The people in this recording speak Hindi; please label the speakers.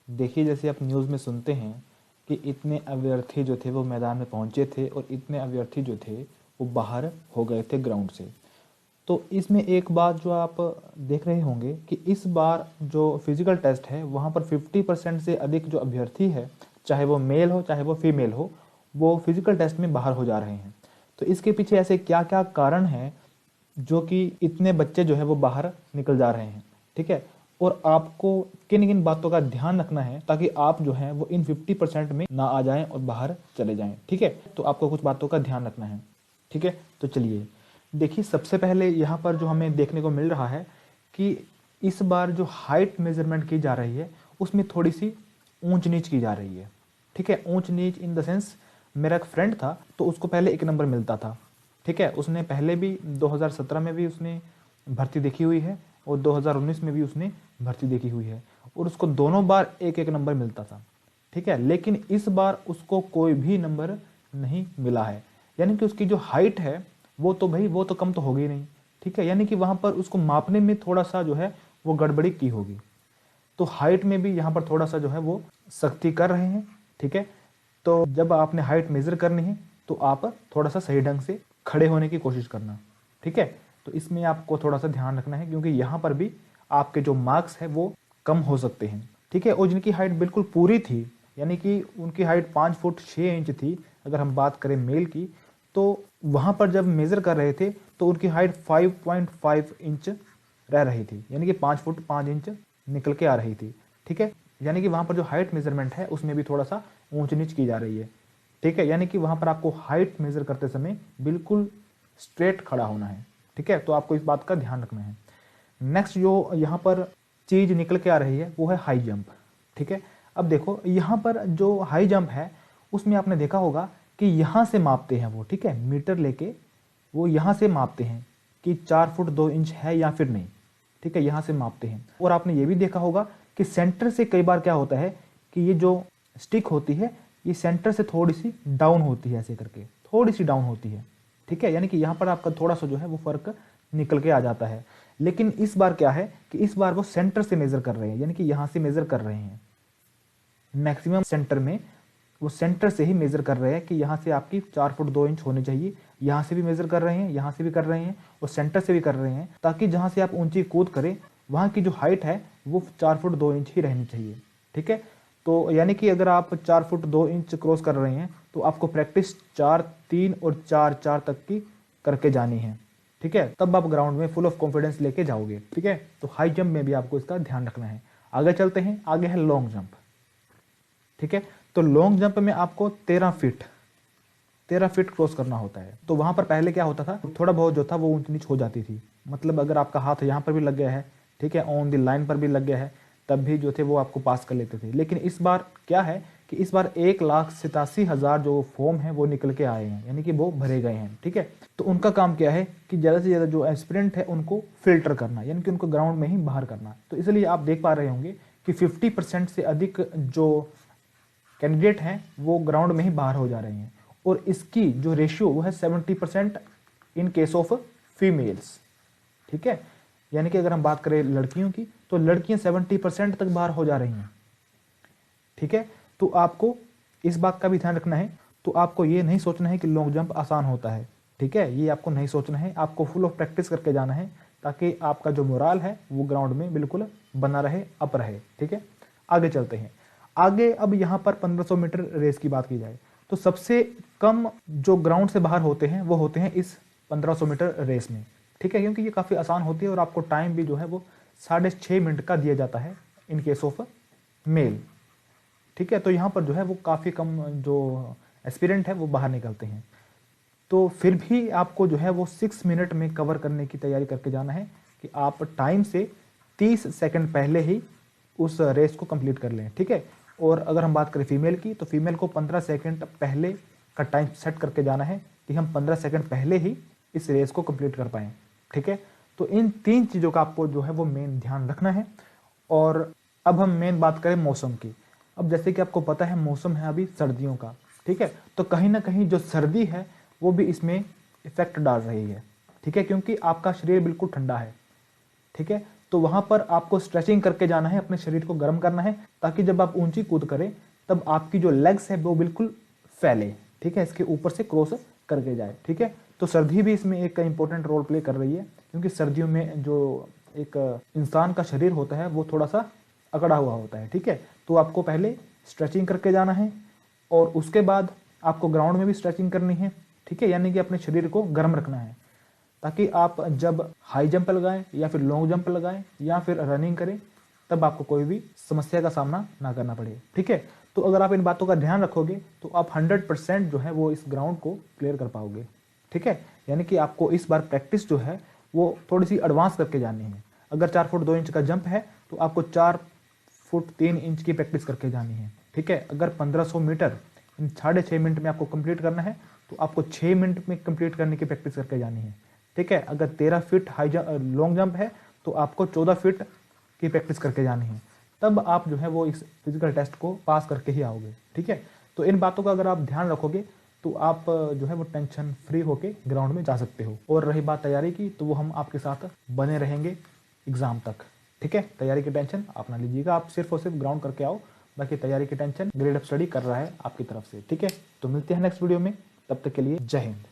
Speaker 1: देखिए, जैसे आप न्यूज़ में सुनते हैं कि इतने अभ्यर्थी जो थे वो मैदान में पहुंचे थे और इतने अभ्यर्थी जो थे वो बाहर हो गए थे ग्राउंड से। तो इसमें एक बात जो आप देख रहे होंगे कि इस बार जो फिजिकल टेस्ट है वहाँ पर 50% से अधिक जो अभ्यर्थी है, चाहे वो मेल हो चाहे वो फीमेल हो, वो फिजिकल टेस्ट में बाहर हो जा रहे हैं। तो इसके पीछे ऐसे क्या क्या कारण हैं जो कि इतने बच्चे जो है वो बाहर निकल जा रहे हैं, ठीक है। और आपको किन किन बातों का ध्यान रखना है ताकि आप जो है वो इन 50% में ना आ जाएं और बाहर चले जाएं, ठीक है। तो आपको कुछ बातों का ध्यान रखना है, ठीक है। तो चलिए देखिए, सबसे पहले यहाँ पर जो हमें देखने को मिल रहा है कि इस बार जो हाइट मेजरमेंट की जा रही है उसमें थोड़ी सी ऊंच नीच की जा रही है, ठीक है। ऊंच नीच इन द सेंस, मेरा एक फ्रेंड था तो उसको पहले 1 नंबर मिलता था, ठीक है। उसने पहले भी 2017 में भी उसने भर्ती देखी हुई है और 2019 में भी उसने भर्ती देखी हुई है और उसको दोनों बार 1-1 नंबर मिलता था, ठीक है। लेकिन इस बार उसको कोई भी नंबर नहीं मिला है, यानी कि उसकी जो हाइट है वो तो भाई वो तो कम तो होगी नहीं, ठीक है। यानी कि वहाँ पर उसको मापने में थोड़ा सा जो है वो गड़बड़ी की होगी। तो हाइट में भी यहाँ पर थोड़ा सा जो है वो सख्ती कर रहे हैं, ठीक है। तो जब आपने हाइट मेज़र करनी है तो आप थोड़ा सा सही ढंग से खड़े होने की कोशिश करना, ठीक है। तो इसमें आपको थोड़ा सा ध्यान रखना है क्योंकि यहाँ पर भी आपके जो मार्क्स है वो कम हो सकते हैं, ठीक है। और जिनकी हाइट बिल्कुल पूरी थी, यानी कि उनकी हाइट 5 फुट 6 इंच थी, अगर हम बात करें मेल की, तो वहाँ पर जब मेज़र कर रहे थे तो उनकी हाइट 5.5 इंच रह रही थी, यानी कि 5 फुट 5 इंच निकल के आ रही थी, ठीक है। यानी कि वहाँ पर जो हाइट मेजरमेंट है उसमें भी थोड़ा सा ऊंच नीच की जा रही है, ठीक है। यानी कि वहाँ पर आपको हाइट मेजर करते समय बिल्कुल स्ट्रेट खड़ा होना है, ठीक है। तो आपको इस बात का ध्यान रखना है। नेक्स्ट जो यहाँ पर चीज़ निकल के आ रही है वो है हाई जंप, ठीक है। अब देखो यहाँ पर जो हाई जंप है उसमें आपने देखा होगा कि यहाँ से मापते हैं वो, ठीक है, मीटर लेके वो यहाँ से मापते हैं कि 4 फुट 2 इंच है या फिर नहीं, ठीक है, यहाँ से मापते हैं। और आपने ये भी देखा होगा कि सेंटर से कई बार क्या होता है कि ये जो स्टिक होती है ये सेंटर से थोड़ी सी डाउन होती है, ऐसे करके थोड़ी सी डाउन होती है, ठीक है। यानी कि यहाँ पर आपका थोड़ा सा जो है वो फर्क निकल के आ जाता है। लेकिन इस बार क्या है कि इस बार वो सेंटर से मेजर कर रहे हैं, यानी कि यहाँ से मेजर कर रहे हैं मैक्सिमम सेंटर में, वो सेंटर से ही मेजर कर रहे हैं कि यहाँ से आपकी 4 फुट 2 इंच होनी चाहिए। यहाँ से भी मेजर कर रहे हैं, यहाँ से भी कर रहे हैं और सेंटर से भी कर रहे हैं, ताकि जहाँ से आप ऊंची कूद करें वहाँ की जो हाइट है वो 4 फुट 2 इंच ही रहनी चाहिए, ठीक है। तो यानी कि अगर आप 4 फुट 2 इंच क्रॉस कर रहे हैं तो आपको प्रैक्टिस 4 3 और 4 4 तक की करके जानी है, ठीक है। तब आप ग्राउंड में फुल ऑफ कॉन्फिडेंस लेके जाओगे, ठीक है। तो हाई जंप में भी आपको इसका ध्यान रखना है। आगे चलते हैं, आगे है लॉन्ग जंप, ठीक है। तो लॉन्ग जंप में आपको 13 फीट क्रॉस करना होता है। तो वहां पर पहले क्या होता था, थोड़ा बहुत जो था वो ऊंच नीच हो जाती थी, मतलब अगर आपका हाथ यहाँ पर भी लग गया है, ठीक है, ऑन द लाइन पर भी लग गया है, तब भी जो थे वो आपको पास कर लेते थे। लेकिन इस बार क्या है कि इस बार 1,87,000 जो फॉर्म है वो निकल के आए हैं, यानी कि वो भरे गए हैं, ठीक है। तो उनका काम क्या है कि ज़्यादा से ज़्यादा जो एस्पिरेंट है उनको फिल्टर करना, यानी कि उनको ग्राउंड में ही बाहर करना। तो इसलिए आप देख पा रहे होंगे कि 50% से अधिक जो कैंडिडेट हैं वो ग्राउंड में ही बाहर हो जा रहे हैं। और इसकी जो रेशियो वो है 70% इन केस ऑफ फीमेल्स, ठीक है। यानी कि अगर हम बात करें लड़कियों की तो लड़कियां 70% तक बाहर हो जा रही हैं, ठीक है। तो आपको इस बात का भी ध्यान रखना है। तो आपको ये नहीं सोचना है कि लॉन्ग जंप आसान होता है, ठीक है, ये आपको नहीं सोचना है। आपको फुल ऑफ प्रैक्टिस करके जाना है ताकि आपका जो मोराल है वो ग्राउंड में बिल्कुल बना रहे, अप रहे, ठीक है। आगे चलते हैं। आगे अब यहाँ पर 1500 मीटर रेस की बात की जाए तो सबसे कम जो ग्राउंड से बाहर होते हैं वो होते हैं इस 1500 मीटर रेस में, ठीक है, क्योंकि ये काफ़ी आसान होती है और आपको टाइम भी जो है वो 6.5 मिनट का दिया जाता है इन केस ऑफ मेल, ठीक है। तो यहाँ पर जो है वो काफ़ी कम जो एस्पिरेंट है वो बाहर निकलते हैं। तो फिर भी आपको जो है वो 6 मिनट में कवर करने की तैयारी करके जाना है कि आप टाइम से 30 सेकंड पहले ही उस रेस को कंप्लीट कर लें, ठीक है। और अगर हम बात करें फीमेल की तो फीमेल को 15 सेकंड पहले का टाइम सेट करके जाना है कि हम 15 सेकंड पहले ही इस रेस को कंप्लीट कर पाएँ, ठीक है। तो इन 3 चीज़ों का आपको जो है वो मेन ध्यान रखना है। और अब हम मेन बात करें मौसम की। अब जैसे कि आपको पता है मौसम है अभी सर्दियों का, ठीक है। तो कहीं ना कहीं जो सर्दी है वो भी इसमें इफेक्ट डाल रही है, ठीक है, क्योंकि आपका शरीर बिल्कुल ठंडा है, ठीक है। तो वहाँ पर आपको स्ट्रेचिंग करके जाना है, अपने शरीर को गर्म करना है, ताकि जब आप ऊंची कूद करें तब आपकी जो लेग्स है वो बिल्कुल फैले, ठीक है, इसके ऊपर से क्रॉस करके जाए, ठीक है। तो सर्दी भी इसमें एक इंपॉर्टेंट रोल प्ले कर रही है, क्योंकि सर्दियों में जो एक इंसान का शरीर होता है वो थोड़ा सा अकड़ा हुआ होता है, ठीक है। तो आपको पहले स्ट्रेचिंग करके जाना है और उसके बाद आपको ग्राउंड में भी स्ट्रेचिंग करनी है, ठीक है, यानी कि अपने शरीर को गर्म रखना है, ताकि आप जब हाई जंप लगाएं या फिर लॉन्ग जंप लगाएं या फिर रनिंग करें तब आपको कोई भी समस्या का सामना ना करना पड़े, ठीक है। तो अगर आप इन बातों का ध्यान रखोगे तो आप 100% जो है वो इस ग्राउंड को क्लियर कर पाओगे, ठीक है। यानी कि आपको इस बार प्रैक्टिस जो है वो थोड़ी सी एडवांस करके जानी है। अगर 4 फुट 2 इंच का जंप है तो आपको 4 फुट 3 इंच की प्रैक्टिस करके जानी है, ठीक है। अगर 1500 मीटर इन 6.5 मिनट में आपको कंप्लीट करना है तो आपको 6 मिनट में कंप्लीट करने की प्रैक्टिस करके जानी है, ठीक है। अगर 13 फीट लॉन्ग जंप है तो आपको 14 फीट की प्रैक्टिस करके जानी है, तब आप जो है वो इस फिजिकल टेस्ट को पास करके ही आओगे, ठीक है। तो इन बातों का अगर आप ध्यान रखोगे तो आप जो है वो टेंशन फ्री होके ग्राउंड में जा सकते हो। और रही बात तैयारी की, तो वो हम आपके साथ बने रहेंगे एग्जाम तक, ठीक है। तैयारी की टेंशन आप ना लीजिएगा, आप सिर्फ और सिर्फ ग्राउंड करके आओ, बाकी तैयारी की टेंशन ग्रेड अप स्टडी कर रहा है आपकी तरफ से, ठीक है। तो मिलते हैं नेक्स्ट वीडियो में, तब तक के लिए जय हिंद।